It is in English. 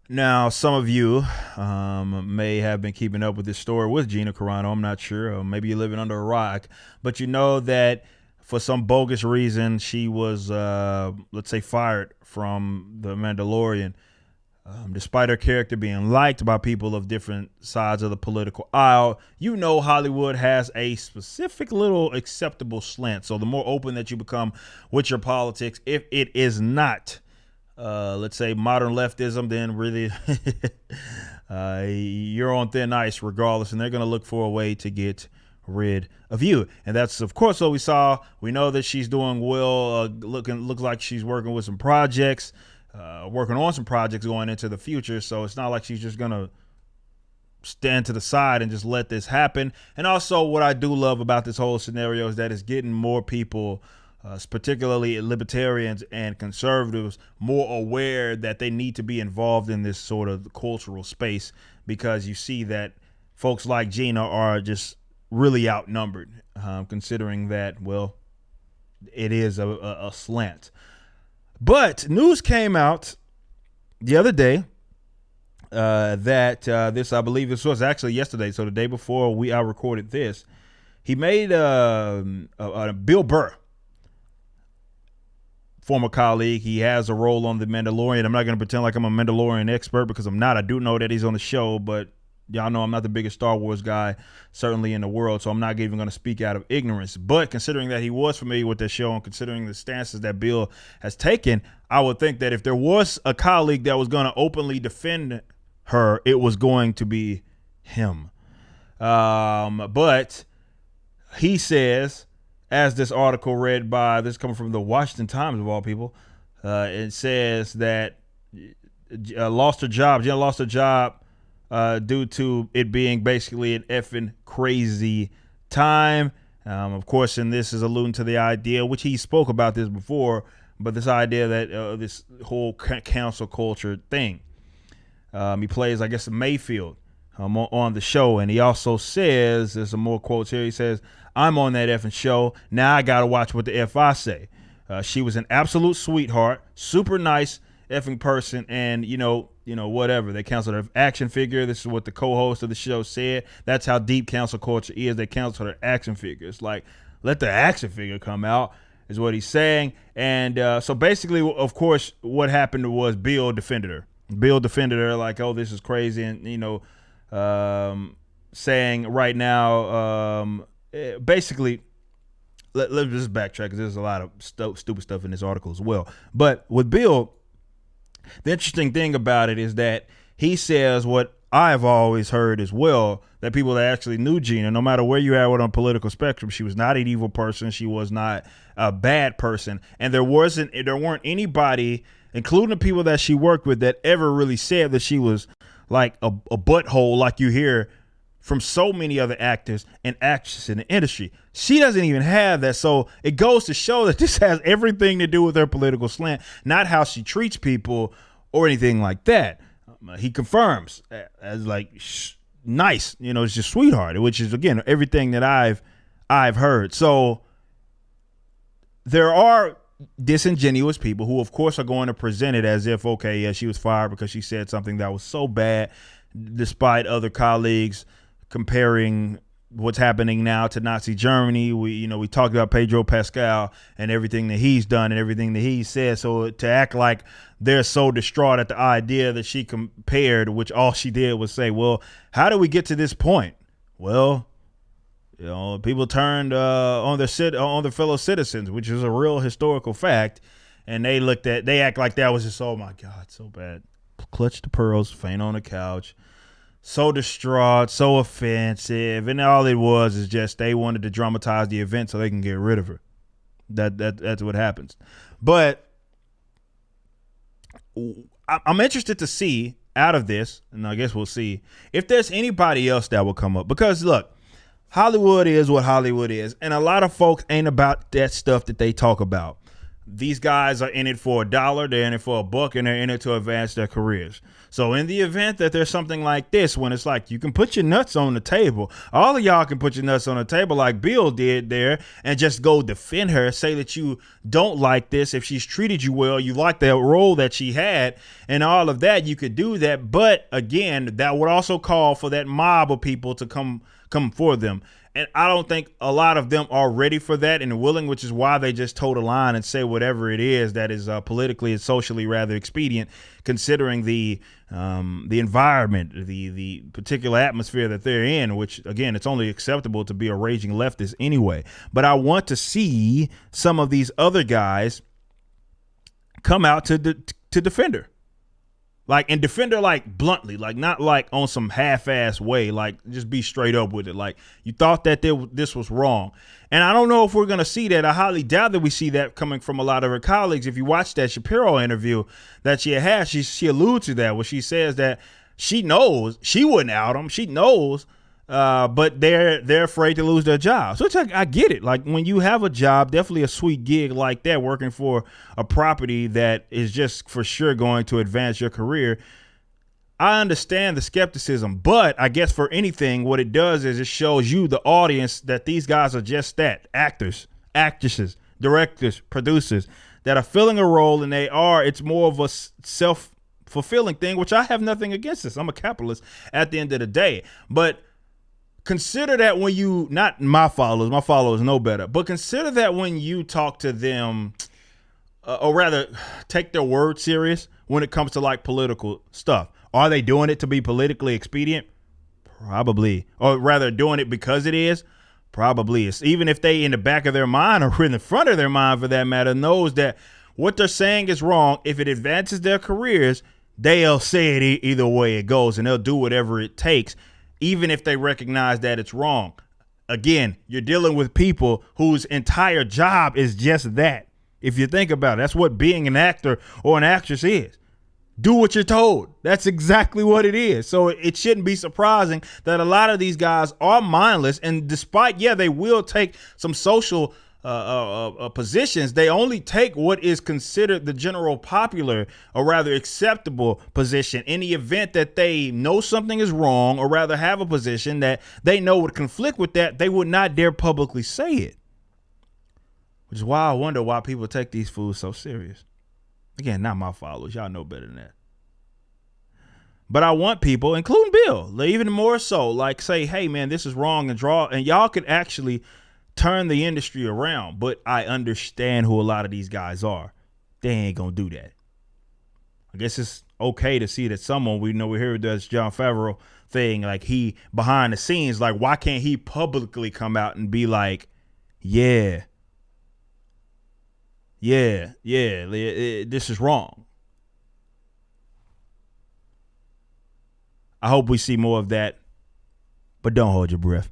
Now, some of you may have been keeping up with this story with Gina Carano. I'm not sure. Or maybe you're living under a rock, but you know that for some bogus reason, she was, let's say, fired from The Mandalorian. Despite her character being liked by people of different sides of the political aisle, you know Hollywood has a specific little acceptable slant. So the more open that you become with your politics, if it is not let's say modern leftism, then really you're on thin ice regardless, and they're going to look for a way to get rid of you. And that's of course what we saw. We know that she's doing well. Looks like she's working with some projects, working on some projects going into the future. So it's not like she's just going to stand to the side and just let this happen. And also what I do love about this whole scenario is that it's getting more people, particularly libertarians and conservatives, more aware that they need to be involved in this sort of cultural space, because you see that folks like Gina are just really outnumbered, considering that, well, it is a slant. But news came out the other day that this, I believe this was actually yesterday, so the day before I recorded this, he made Bill Burr, former colleague. He has a role on The Mandalorian. I'm not going to pretend like I'm a Mandalorian expert, because I'm not. I do know that he's on the show, but y'all know I'm not the biggest Star Wars guy, certainly in the world, so I'm not even going to speak out of ignorance. But considering that he was familiar with the show and considering the stances that Bill has taken, I would think that if there was a colleague that was going to openly defend her, it was going to be him. But he says, as this article read by, this coming from the Washington Times of all people, it says that Gina lost her job due to it being basically an effing crazy time. Of course, and this is alluding to the idea, which he spoke about this before, but this idea that this whole cancel culture thing. He plays, I guess, Mayfield on the show, and he also says, there's some more quotes here. He says, "I'm on that effing show. Now I got to watch what the F I say. She was an absolute sweetheart, super nice effing person, and, whatever. They canceled her action figure." This is what the co-host of the show said. That's how deep cancel culture is. They canceled her action figure. It's like, let the action figure come out, is what he's saying. And so basically, of course, what happened was Bill defended her. Like, oh, this is crazy. And, saying right now, basically, let's just backtrack, because there's a lot of stupid stuff in this article as well. But with Bill, the interesting thing about it is that he says what I've always heard as well, that people that actually knew Gina, no matter where you are on a political spectrum, she was not an evil person. She was not a bad person. And there weren't anybody, including the people that she worked with, that ever really said that she was like a butthole, like you hear from so many other actors and actresses in the industry. She doesn't even have that. So it goes to show that this has everything to do with her political slant, not how she treats people or anything like that. He confirms as like nice, it's just sweetheart, which is, again, everything that I've heard. So there are disingenuous people who, of course, are going to present it as if, okay, yeah, she was fired because she said something that was so bad, despite other colleagues comparing what's happening now to Nazi Germany. We talked about Pedro Pascal and everything that he's done and everything that he said. So to act like they're so distraught at the idea that she compared, which all she did was say, well, how do we get to this point? Well, people turned on their fellow citizens, which is a real historical fact. And they act like that was just, oh my God, so bad. Clutch the pearls, faint on the couch. So distraught, so offensive, and all it was is just they wanted to dramatize the event so they can get rid of her. That's what happens. But I'm interested to see out of this, and I guess we'll see if there's anybody else that will come up. Because look, Hollywood is what Hollywood is, and a lot of folks ain't about that stuff that they talk about. these guys are in it for $1, they're in it for $1, and they're in it to advance their careers. So in the event that there's something like this, when it's like you can put your nuts on the table, all of y'all can put your nuts on the table like Bill did there and just go defend her, say that you don't like this. If she's treated you well, you like the role that she had and all of that, you could do that. But again, that would also call for that mob of people to come for them. And I don't think a lot of them are ready for that and willing, which is why they just toe the line and say whatever it is that is politically and socially rather expedient, considering the environment, the particular atmosphere that they're in, which, again, it's only acceptable to be a raging leftist anyway. But I want to see some of these other guys come out to defend her. Like, and defend her, like, bluntly, like, not like on some half-ass way, like, just be straight up with it. Like, you thought that this was wrong. And I don't know if we're going to see that. I highly doubt that we see that coming from a lot of her colleagues. If you watch that Shapiro interview that she had, she alludes to that, where she says that she knows she wouldn't out them. She knows, but they're afraid to lose their jobs, which I get it. Like, when you have a job, definitely a sweet gig like that, working for a property that is just for sure going to advance your career, I understand the skepticism. But I guess for anything, what it does is it shows you, the audience, that these guys are just that: actors, actresses, directors, producers that are filling a role, and it's more of a self-fulfilling thing, which I have nothing against this. I'm a capitalist at the end of the day. But consider that when you, not my followers know better, but consider that when you talk to them, or rather take their word serious when it comes to like political stuff. Are they doing it to be politically expedient? Probably. Or rather doing it because it is? Probably. It's, even if they in the back of their mind, or in the front of their mind for that matter, knows that what they're saying is wrong, if it advances their careers, they'll say it either way it goes, and they'll do whatever it takes, even if they recognize that it's wrong. Again, you're dealing with people whose entire job is just that. If you think about it, that's what being an actor or an actress is. Do what you're told. That's exactly what it is. So it shouldn't be surprising that a lot of these guys are mindless. And despite, they will take some social positions, they only take what is considered the general popular, or rather acceptable position. In the event that they know something is wrong, or rather have a position that they know would conflict with that, they would not dare publicly say it. Which is why I wonder why people take these fools so serious. Again, not my followers. Y'all know better than that. But I want people, including Bill, even more so, like, say, hey, man, this is wrong, and y'all could actually turn the industry around. But I understand who a lot of these guys are. They ain't going to do that. I guess it's okay to see that someone we hear does Jon Favreau thing, like he behind the scenes, like, why can't he publicly come out and be like, this is wrong. I hope we see more of that, but don't hold your breath.